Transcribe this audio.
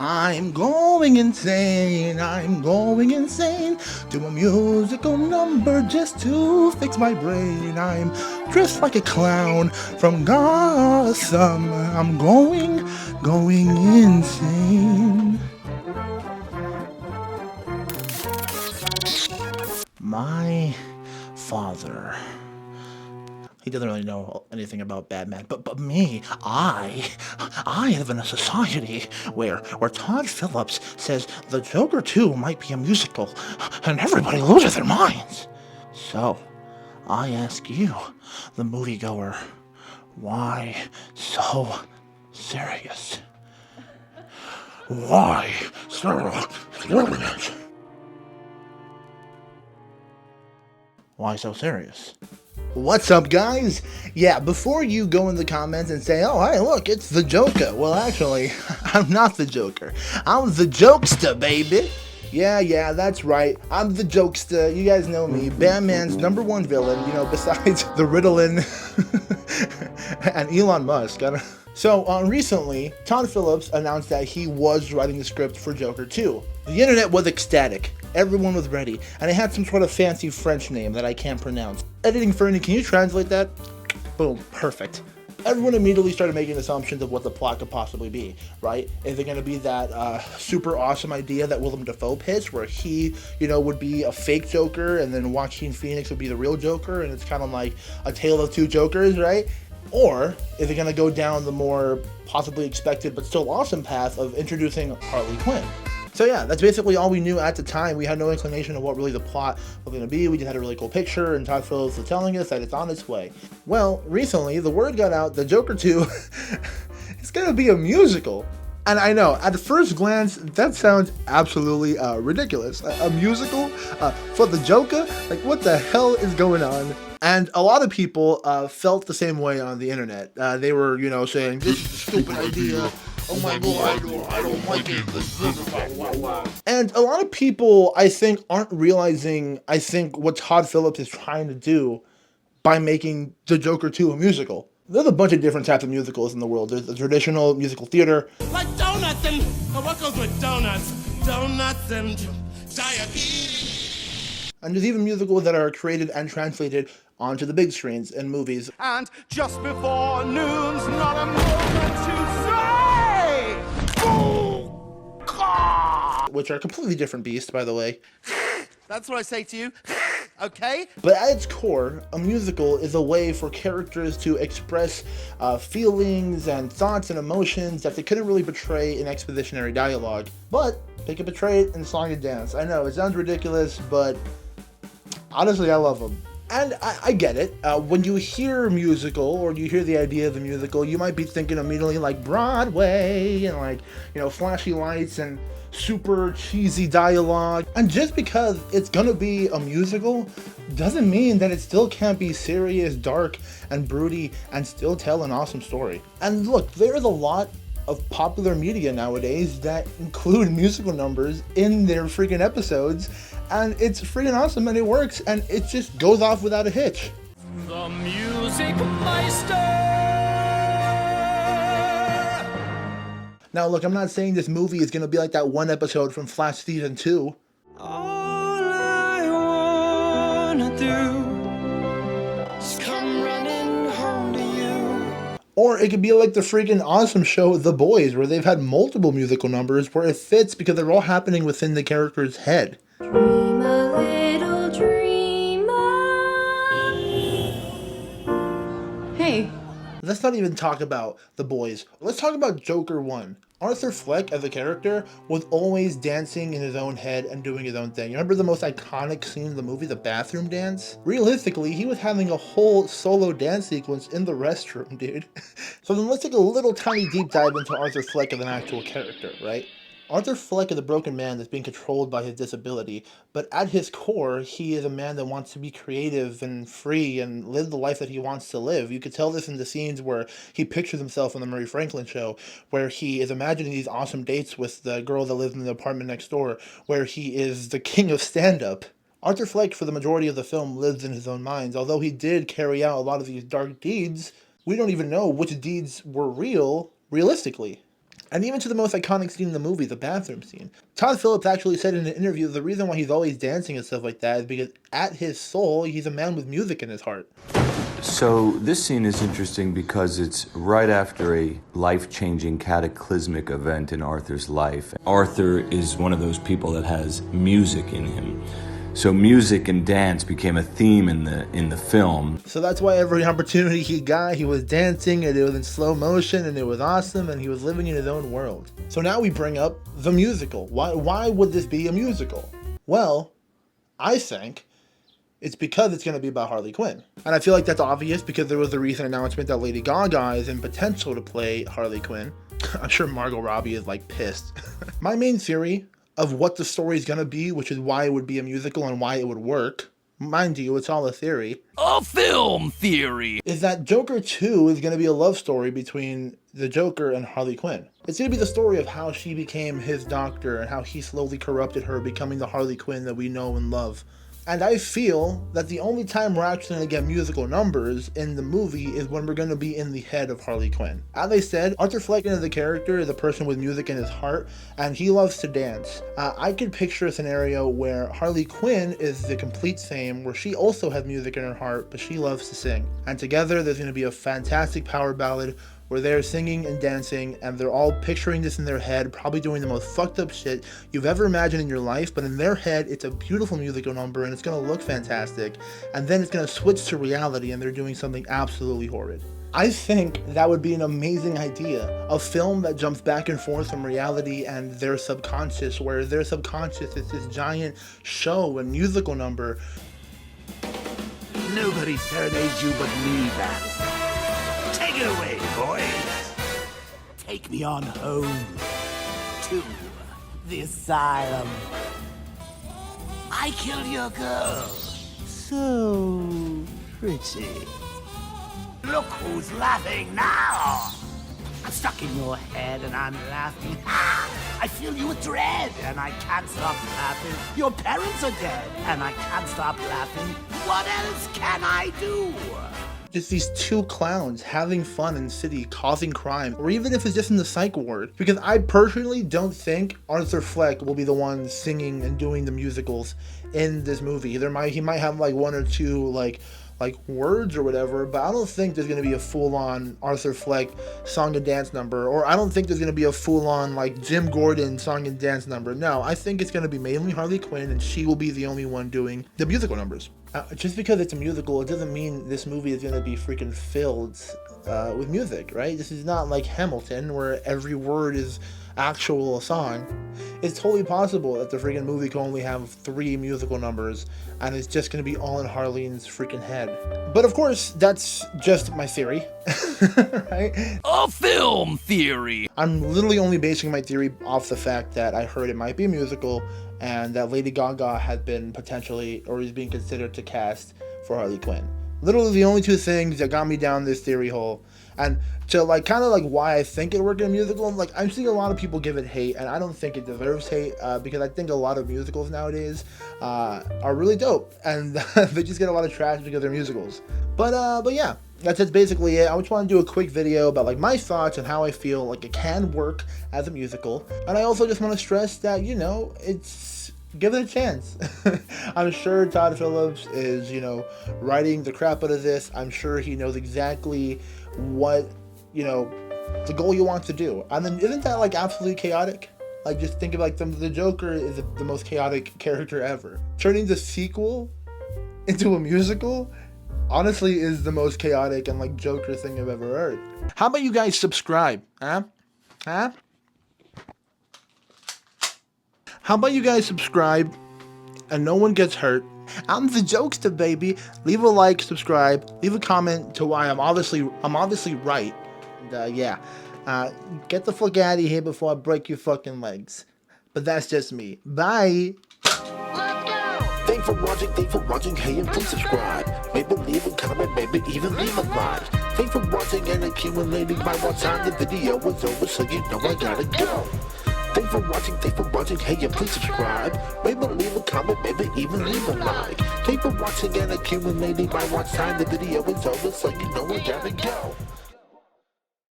I'm going insane, I'm going insane to a musical number just to fix my brain. I'm dressed like a clown from Gotham. I'm going insane. My father. He doesn't really know anything about Batman, but me, I live in a society where Todd Phillips says the Joker 2 might be a musical, and everybody loses their minds. So, I ask you, the moviegoer, why so serious? Why so serious? Why so serious? What's up, guys? Yeah, before you go in the comments and say, oh, hey, look, it's the Joker. Well, actually, I'm not the Joker. I'm the jokester, baby. Yeah, that's right. I'm the jokester. You guys know me. Batman's #1 villain, besides the Ritalin and Elon Musk. So, recently, Todd Phillips announced that he was writing the script for Joker 2. The internet was ecstatic. Everyone was ready, and it had some sort of fancy French name that I can't pronounce. Editing Fernie, can you translate that? Boom, perfect. Everyone immediately started making assumptions of what the plot could possibly be, right? Is it going to be that super awesome idea that Willem Dafoe pitched, where he, would be a fake Joker, and then Joaquin Phoenix would be the real Joker, and it's kind of like a tale of two Jokers, right? Or is it going to go down the more possibly expected but still awesome path of introducing Harley Quinn? So yeah, that's basically all we knew at the time. We had no inclination of what really the plot was going to be. We just had a really cool picture, and Todd Phillips was telling us that it's on its way. Well, recently, the word got out, the Joker 2 is going to be a musical. And I know, at first glance, that sounds absolutely ridiculous. A musical for the Joker? Like, what the hell is going on? And a lot of people felt the same way on the internet. They were, saying, this is a stupid idea. Oh my god, I don't like it. And a lot of people, I think, aren't realizing, what Todd Phillips is trying to do by making the Joker 2 a musical. There's a bunch of different types of musicals in the world. There's the traditional musical theater. Like donuts and what goes with donuts? Donuts and diabetes. And there's even musicals that are created and translated onto the big screens in movies. And just before noon's not a moment to say. Which are a completely different beast, by the way. That's what I say to you. Okay? But at its core, a musical is a way for characters to express feelings and thoughts and emotions that they couldn't really portray in expositionary dialogue. But they can portray it in song and dance. I know, it sounds ridiculous, but honestly, I love them. And I get it. When you hear musical, or you hear the idea of the musical, you might be thinking immediately like Broadway, and like, flashy lights and super cheesy dialogue. And just because it's gonna be a musical doesn't mean that it still can't be serious, dark, and broody, and still tell an awesome story. And look, there's a lot of popular media nowadays that include musical numbers in their freaking episodes, and it's freaking awesome, and it works, and it just goes off without a hitch. The Music Meister. Now look, I'm not saying this movie is gonna be like that one episode from Flash Season 2. All I wanna do is come running home to you. Or it could be like the freaking awesome show The Boys, where they've had multiple musical numbers where it fits because they're all happening within the character's head. Dream a little dreamer. Hey. Let's not even talk about The Boys. Let's talk about Joker 1. Arthur Fleck, as a character, was always dancing in his own head and doing his own thing. You remember the most iconic scene in the movie, the bathroom dance? Realistically, he was having a whole solo dance sequence in the restroom, dude. So then let's take a little tiny deep dive into Arthur Fleck as an actual character, right? Arthur Fleck is a broken man that's being controlled by his disability, but at his core, he is a man that wants to be creative and free and live the life that he wants to live. You could tell this in the scenes where he pictures himself on the Murray Franklin show, where he is imagining these awesome dates with the girl that lives in the apartment next door, where he is the king of stand-up. Arthur Fleck, for the majority of the film, lives in his own mind. Although he did carry out a lot of these dark deeds, we don't even know which deeds were real, realistically. And even to the most iconic scene in the movie, the bathroom scene. Todd Phillips actually said in an interview the reason why he's always dancing and stuff like that is because at his soul, he's a man with music in his heart. So this scene is interesting because it's right after a life-changing cataclysmic event in Arthur's life. Arthur is one of those people that has music in him. So music and dance became a theme in the film. So that's why every opportunity he got, he was dancing, and it was in slow motion, and it was awesome, and he was living in his own world. So now we bring up the musical. Why would this be a musical? Well, I think it's because it's going to be about Harley Quinn. And I feel like that's obvious because there was a recent announcement that Lady GaGa is in potential to play Harley Quinn. I'm sure Margot Robbie is like pissed. My main theory of what the story is going to be, which is why it would be a musical and why it would work, mind you, it's all a theory. A film theory. Is that Joker 2 is going to be a love story between the Joker and Harley Quinn. It's going to be the story of how she became his doctor and how he slowly corrupted her, becoming the Harley Quinn that we know and love. And I feel that the only time we're actually going to get musical numbers in the movie is when we're going to be in the head of Harley Quinn. As I said, Arthur Fleck as the character is a person with music in his heart, and he loves to dance. I could picture a scenario where Harley Quinn is the complete same, where she also has music in her heart, but she loves to sing. And together there's going to be a fantastic power ballad where they're singing and dancing, and they're all picturing this in their head, probably doing the most fucked up shit you've ever imagined in your life, but in their head, it's a beautiful musical number, and it's gonna look fantastic, and then it's gonna switch to reality, and they're doing something absolutely horrid. I think that would be an amazing idea. A film that jumps back and forth from reality and their subconscious, where their subconscious is this giant show and musical number. Nobody serenades you but me, Bats. Take it away, boys. Take me on home to the asylum. I killed your girl. So pretty. Look who's laughing now. I'm stuck in your head and I'm laughing. I fill you with dread and I can't stop laughing. Your parents are dead and I can't stop laughing. What else can I do? Just these two clowns having fun in the city, causing crime, or even if it's just in the psych ward. Because I personally don't think Arthur Fleck will be the one singing and doing the musicals in this movie. He might have like one or two like words or whatever, but I don't think there's going to be a full-on Arthur Fleck song and dance number, or I don't think there's going to be a full-on like Jim Gordon song and dance number. No, I think it's going to be mainly Harley Quinn, and she will be the only one doing the musical numbers. Just because it's a musical, it doesn't mean this movie is going to be freaking filled with music, right? This is not like Hamilton, where every word is actual song. It's totally possible that the freaking movie can only have 3 musical numbers, and it's just going to be all in Harleen's freaking head. But of course, that's just my theory, right? A film theory. I'm literally only basing my theory off the fact that I heard it might be a musical, and that Lady GaGa had been potentially, or is being considered to cast for Harley Quinn. Literally the only 2 things that got me down this theory hole. And to like kind of like why I think it worked in a musical, like I'm seeing a lot of people give it hate, and I don't think it deserves hate, because I think a lot of musicals nowadays are really dope, and they just get a lot of trash because they're musicals. But yeah, that's just basically it. I just want to do a quick video about like my thoughts and how I feel like it can work as a musical, and I also just want to stress that, you know, give it a chance. I'm sure Todd Phillips is, you know, writing the crap out of this. I'm sure he knows exactly what, you know, the goal he wants to do. And then isn't that like absolutely chaotic? Like just think of like the Joker is the most chaotic character ever. Turning the sequel into a musical honestly is the most chaotic and like Joker thing I've ever heard. How about you guys subscribe? Huh? How about you guys subscribe and no one gets hurt? I'm the jokester, baby. Leave a like, subscribe, leave a comment to why I'm obviously right. And, get the fuck out of here before I break your fucking legs. But that's just me. Bye. Thanks for watching, hey, and please subscribe. Maybe leave a comment, maybe even leave a like. Thanks for watching and accumulating my watch time. The video was over, so you know I gotta go. Thanks for watching, hey, and please subscribe. Maybe leave a comment, maybe even leave a like. Thanks for watching and accumulating my watch time. The video is over, so you know I gotta go.